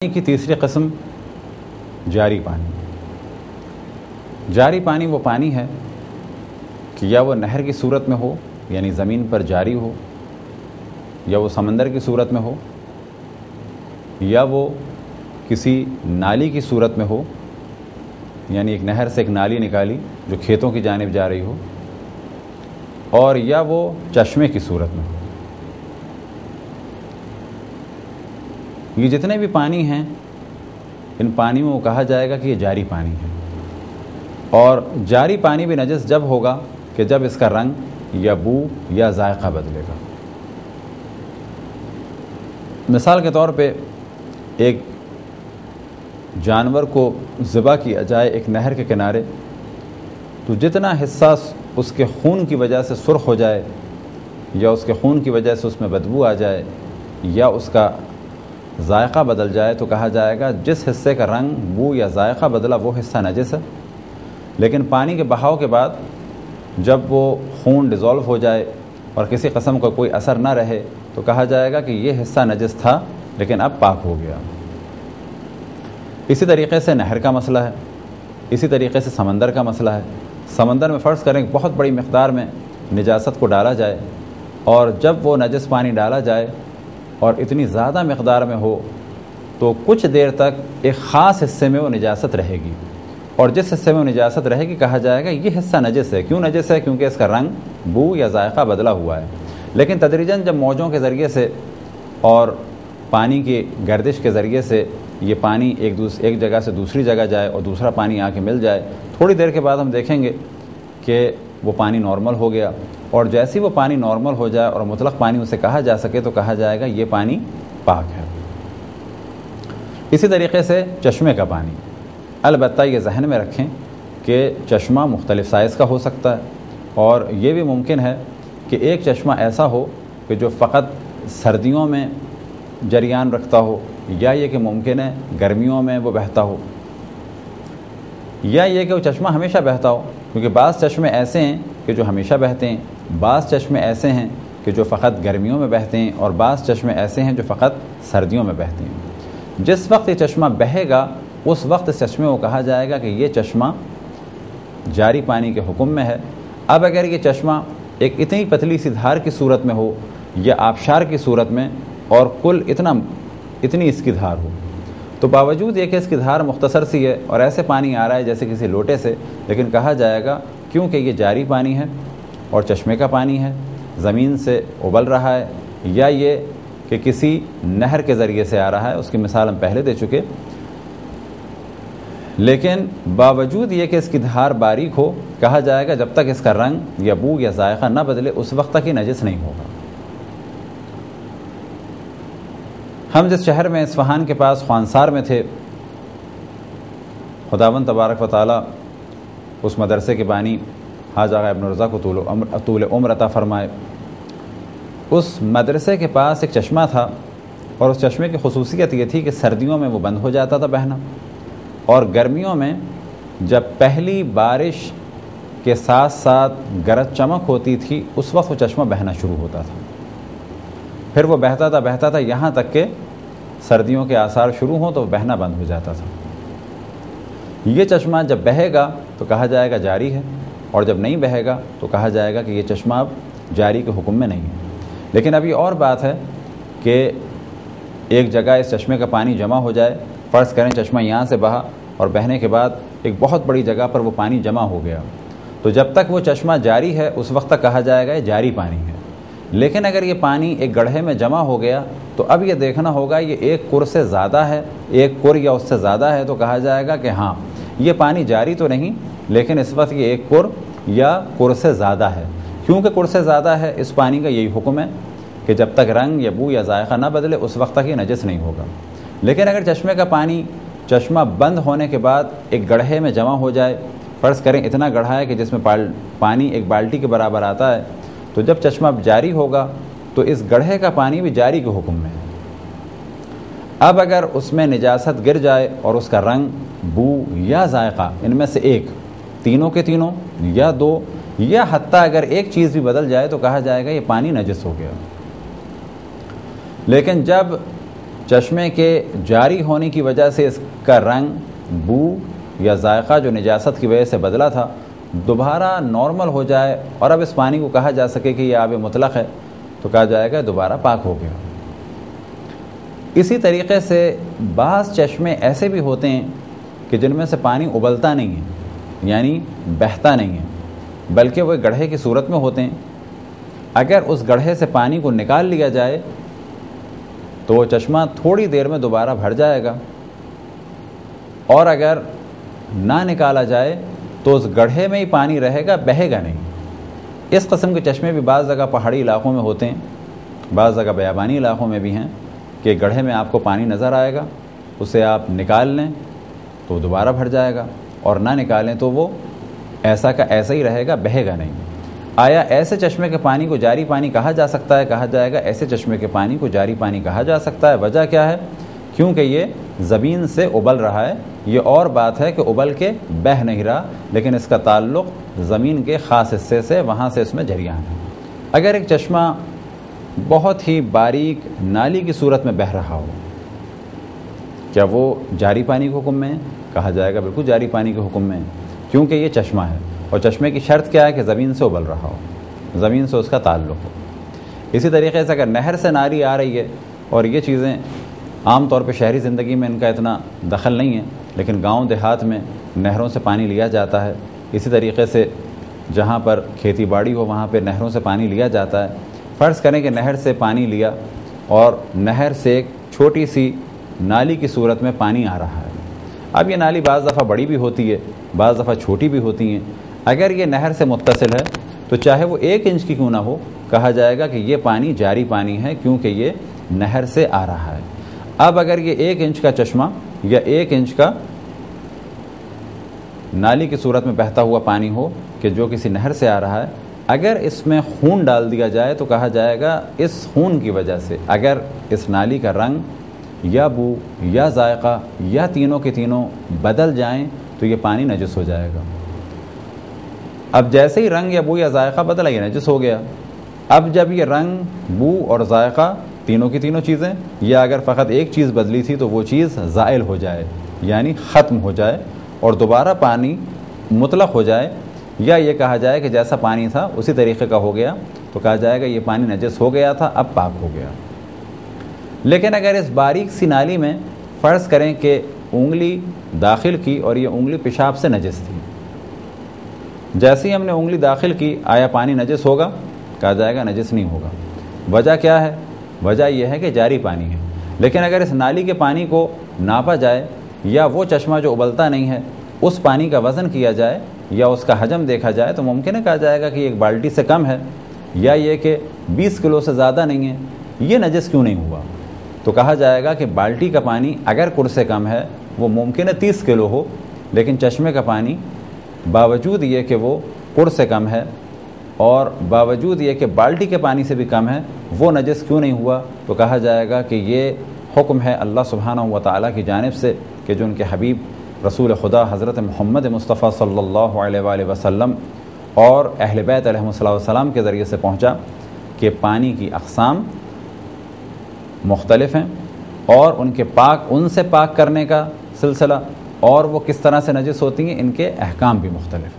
پانی کی تیسری قسم جاری پانی۔ جاری پانی وہ پانی ہے کہ یا وہ نہر کی صورت میں ہو یعنی زمین پر جاری ہو، یا وہ سمندر کی صورت میں ہو، یا وہ کسی نالی کی صورت میں ہو، یعنی ایک نہر سے ایک نالی نکالی جو کھیتوں کی جانب جا رہی ہو، اور یا وہ چشمے کی صورت میں ہو۔ یہ جتنے بھی پانی ہیں ان پانیوں کو کہا جائے گا کہ یہ جاری پانی ہے، اور جاری پانی بھی نجس جب ہوگا کہ جب اس کا رنگ یا بو یا ذائقہ بدلے گا۔ مثال کے طور پہ ایک جانور کو ذبح کیا جائے ایک نہر کے کنارے، تو جتنا حصہ اس کے خون کی وجہ سے سرخ ہو جائے، یا اس کے خون کی وجہ سے اس میں بدبو آ جائے، یا اس کا ذائقہ بدل جائے، تو کہا جائے گا جس حصے کا رنگ، بو یا ذائقہ بدلا وہ حصہ نجس ہے۔ لیکن پانی کے بہاؤ کے بعد جب وہ خون ڈیزولو ہو جائے اور کسی قسم کا کوئی اثر نہ رہے، تو کہا جائے گا کہ یہ حصہ نجس تھا لیکن اب پاک ہو گیا۔ اسی طریقے سے نہر کا مسئلہ ہے، اسی طریقے سے سمندر کا مسئلہ ہے۔ سمندر میں فرض کریں کہ بہت بڑی مقدار میں نجاست کو ڈالا جائے، اور جب وہ نجس پانی ڈالا جائے اور اتنی زیادہ مقدار میں ہو تو کچھ دیر تک ایک خاص حصے میں وہ نجاست رہے گی، اور جس حصے میں وہ نجاست رہے گی کہا جائے گا یہ حصہ نجس ہے۔ کیوں نجس ہے؟ کیونکہ اس کا رنگ، بو یا ذائقہ بدلا ہوا ہے۔ لیکن تدریجاً جب موجوں کے ذریعے سے اور پانی کی گردش کے ذریعے سے یہ پانی ایک جگہ سے دوسری جگہ جائے اور دوسرا پانی آ کے مل جائے، تھوڑی دیر کے بعد ہم دیکھیں گے کہ وہ پانی نارمل ہو گیا، اور جیسے وہ پانی نارمل ہو جائے اور مطلق پانی اسے کہا جا سکے تو کہا جائے گا یہ پانی پاک ہے۔ اسی طریقے سے چشمے کا پانی، البتہ یہ ذہن میں رکھیں کہ چشمہ مختلف سائز کا ہو سکتا ہے، اور یہ بھی ممکن ہے کہ ایک چشمہ ایسا ہو کہ جو فقط سردیوں میں جریان رکھتا ہو، یا یہ کہ ممکن ہے گرمیوں میں وہ بہتا ہو، یا یہ کہ وہ چشمہ ہمیشہ بہتا ہو، کیونکہ بعض چشمے ایسے ہیں کہ جو ہمیشہ بہتے ہیں، بعض چشمے ایسے ہیں کہ جو فقط گرمیوں میں بہتے ہیں، اور بعض چشمے ایسے ہیں جو فقط سردیوں میں بہتے ہیں۔ جس وقت یہ چشمہ بہے گا اس وقت اس چشمے کو کہا جائے گا کہ یہ چشمہ جاری پانی کے حکم میں ہے۔ اب اگر یہ چشمہ ایک اتنی پتلی سی دھار کی صورت میں ہو یا آبشار کی صورت میں، اور کل اتنی اس کی دھار ہو، تو باوجود یہ کہ اس کی دھار مختصر سی ہے اور ایسے پانی آ رہا ہے جیسے کسی لوٹے سے، لیکن کہا جائے گا کیونکہ یہ جاری پانی ہے اور چشمے کا پانی ہے، زمین سے ابل رہا ہے، یا یہ کہ کسی نہر کے ذریعے سے آ رہا ہے، اس کی مثال ہم پہلے دے چکے، لیکن باوجود یہ کہ اس کی دھار باریک ہو، کہا جائے گا جب تک اس کا رنگ یا بو یا ذائقہ نہ بدلے اس وقت تک ہی نجس نہیں ہوگا۔ ہم جس شہر میں اصفہان کے پاس خوانسار میں تھے، خداوند تبارک و تعالیٰ اس مدرسے کے بانی حاج آغا ابن رضا کو طول عمر عطا فرمائے، اس مدرسے کے پاس ایک چشمہ تھا، اور اس چشمے کی خصوصیت یہ تھی کہ سردیوں میں وہ بند ہو جاتا تھا بہنا، اور گرمیوں میں جب پہلی بارش کے ساتھ ساتھ گرج چمک ہوتی تھی اس وقت وہ چشمہ بہنا شروع ہوتا تھا، پھر وہ بہتا تھا یہاں تک کہ سردیوں کے آثار شروع ہوں تو وہ بہنا بند ہو جاتا تھا۔ یہ چشمہ جب بہے گا تو کہا جائے گا جاری ہے، اور جب نہیں بہے گا تو کہا جائے گا کہ یہ چشمہ اب جاری کے حکم میں نہیں ہے۔ لیکن اب یہ اور بات ہے کہ ایک جگہ اس چشمے کا پانی جمع ہو جائے، فرض کریں چشمہ یہاں سے بہا اور بہنے کے بعد ایک بہت بڑی جگہ پر وہ پانی جمع ہو گیا، تو جب تک وہ چشمہ جاری ہے اس وقت تک کہا جائے گا یہ جاری پانی ہے۔ لیکن اگر یہ پانی ایک گڑھے میں جمع ہو گیا تو اب یہ دیکھنا ہوگا یہ ایک کر سے زیادہ ہے، ایک کر یا اس سے زیادہ ہے، تو کہا جائے گا کہ ہاں یہ پانی جاری تو نہیں لیکن اس وقت یہ ایک کر یا کر سے زیادہ ہے۔ کیونکہ کر سے زیادہ ہے اس پانی کا یہی حکم ہے کہ جب تک رنگ یا بو یا ذائقہ نہ بدلے اس وقت تک یہ نجس نہیں ہوگا۔ لیکن اگر چشمے کا پانی چشمہ بند ہونے کے بعد ایک گڑھے میں جمع ہو جائے، فرض کریں اتنا گڑھا ہے کہ جس میں پانی ایک بالٹی کے برابر آتا ہے، تو جب چشمہ جاری ہوگا تو اس گڑھے کا پانی بھی جاری کے حکم میں ہے۔ اب اگر اس میں نجاست گر جائے اور اس کا رنگ، بو یا ذائقہ ان میں سے ایک، تینوں کے تینوں یا دو، یا حتیٰ اگر ایک چیز بھی بدل جائے تو کہا جائے گا یہ پانی نجس ہو گیا۔ لیکن جب چشمے کے جاری ہونے کی وجہ سے اس کا رنگ، بو یا ذائقہ جو نجاست کی وجہ سے بدلا تھا دوبارہ نارمل ہو جائے اور اب اس پانی کو کہا جا سکے کہ یہ آب مطلق ہے، تو کہا جائے گا دوبارہ پاک ہو گیا۔ اسی طریقے سے بعض چشمے ایسے بھی ہوتے ہیں کہ جن میں سے پانی ابلتا نہیں ہے، یعنی بہتا نہیں ہے، بلکہ وہ گڑھے کی صورت میں ہوتے ہیں۔ اگر اس گڑھے سے پانی کو نکال لیا جائے تو وہ چشمہ تھوڑی دیر میں دوبارہ بھر جائے گا، اور اگر نہ نکالا جائے تو اس گڑھے میں ہی پانی رہے گا، بہے گا نہیں۔ اس قسم کے چشمے بھی بعض جگہ پہاڑی علاقوں میں ہوتے ہیں، بعض جگہ بیابانی علاقوں میں بھی ہیں کہ گڑھے میں آپ کو پانی نظر آئے گا، اسے آپ نکال لیں تو دوبارہ بھر جائے گا، اور نہ نکالیں تو وہ ایسا کا ایسا ہی رہے گا، بہے گا نہیں۔ آیا ایسے چشمے کے پانی کو جاری پانی کہا جا سکتا ہے؟ کہا جائے گا ایسے چشمے کے پانی کو جاری پانی کہا جا سکتا ہے۔ وجہ کیا ہے؟ کیونکہ یہ زمین سے ابل رہا ہے۔ یہ اور بات ہے کہ ابل کے بہہ نہیں رہا، لیکن اس کا تعلق زمین کے خاص حصے سے، وہاں سے اس میں جریان ہے۔ اگر ایک چشمہ بہت ہی باریک نالی کی صورت میں بہہ رہا ہو، کیا وہ جاری پانی کے حکم میں ہے؟ کہا جائے گا بالکل جاری پانی کے حکم میں ہے، کیونکہ یہ چشمہ ہے، اور چشمے کی شرط کیا ہے کہ زمین سے ابل رہا ہو، زمین سے اس کا تعلق ہو۔ اسی طریقے سے اگر نہر سے نالی آ رہی ہے، اور یہ چیزیں عام طور پہ شہری زندگی میں ان کا اتنا دخل نہیں ہے، لیکن گاؤں دیہات میں نہروں سے پانی لیا جاتا ہے۔ اسی طریقے سے جہاں پر کھیتی باڑی ہو وہاں پہ نہروں سے پانی لیا جاتا ہے۔ فرض کریں کہ نہر سے پانی لیا اور نہر سے ایک چھوٹی سی نالی کی صورت میں پانی آ رہا ہے۔ اب یہ نالی بعض دفعہ بڑی بھی ہوتی ہے، بعض دفعہ چھوٹی بھی ہوتی ہیں۔ اگر یہ نہر سے متصل ہے تو چاہے وہ 1 انچ کی کیوں نہ ہو، کہا جائے گا کہ یہ پانی جاری پانی ہے، کیونکہ یہ نہر سے آ رہا ہے۔ اب اگر یہ 1 انچ کا چشمہ یا 1 انچ کا نالی کی صورت میں بہتا ہوا پانی ہو کہ جو کسی نہر سے آ رہا ہے، اگر اس میں خون ڈال دیا جائے تو کہا جائے گا اس خون کی وجہ سے اگر اس نالی کا رنگ یا بو یا ذائقہ یا تینوں کے تینوں بدل جائیں تو یہ پانی نجس ہو جائے گا۔ اب جیسے ہی رنگ یا بو یا ذائقہ بدلا یہ نجس ہو گیا۔ اب جب یہ رنگ، بو اور ذائقہ تینوں کی تینوں چیزیں، یا اگر فقط ایک چیز بدلی تھی تو وہ چیز زائل ہو جائے، یعنی ختم ہو جائے اور دوبارہ پانی مطلق ہو جائے، یا یہ کہا جائے کہ جیسا پانی تھا اسی طریقے کا ہو گیا، تو کہا جائے گا یہ پانی نجس ہو گیا تھا، اب پاک ہو گیا۔ لیکن اگر اس باریک سی نالی میں فرض کریں کہ انگلی داخل کی اور یہ انگلی پیشاب سے نجس تھی، جیسے ہی ہم نے انگلی داخل کی آیا پانی نجس ہوگا؟ کہا جائے گا نجس نہیں ہوگا۔ وجہ کیا ہے؟ وجہ یہ ہے کہ جاری پانی ہے۔ لیکن اگر اس نالی کے پانی کو ناپا جائے، یا وہ چشمہ جو ابلتا نہیں ہے اس پانی کا وزن کیا جائے یا اس کا حجم دیکھا جائے، تو ممکن ہے کہا جائے گا کہ ایک بالٹی سے کم ہے، یا یہ کہ 20 کلو سے زیادہ نہیں ہے، یہ نجس کیوں نہیں ہوا؟ تو کہا جائے گا کہ بالٹی کا پانی اگر کڑ سے کم ہے وہ ممکن ہے 30 کلو ہو، لیکن چشمے کا پانی باوجود یہ کہ وہ کڑ سے کم ہے اور باوجود یہ کہ بالٹی کے پانی سے بھی کم ہے، وہ نجس کیوں نہیں ہوا؟ تو کہا جائے گا کہ یہ حکم ہے اللہ سبحانہ و تعالیٰ کی جانب سے کہ جو ان کے حبیب رسول خدا حضرت محمد مصطفیٰ صلی اللہ علیہ وآلہ وسلم اور اہل بیت علیہ السلام کے ذریعے سے پہنچا کہ پانی کی اقسام مختلف ہیں، اور ان سے پاک کرنے کا سلسلہ اور وہ کس طرح سے نجس ہوتی ہیں، ان کے احکام بھی مختلف ہیں۔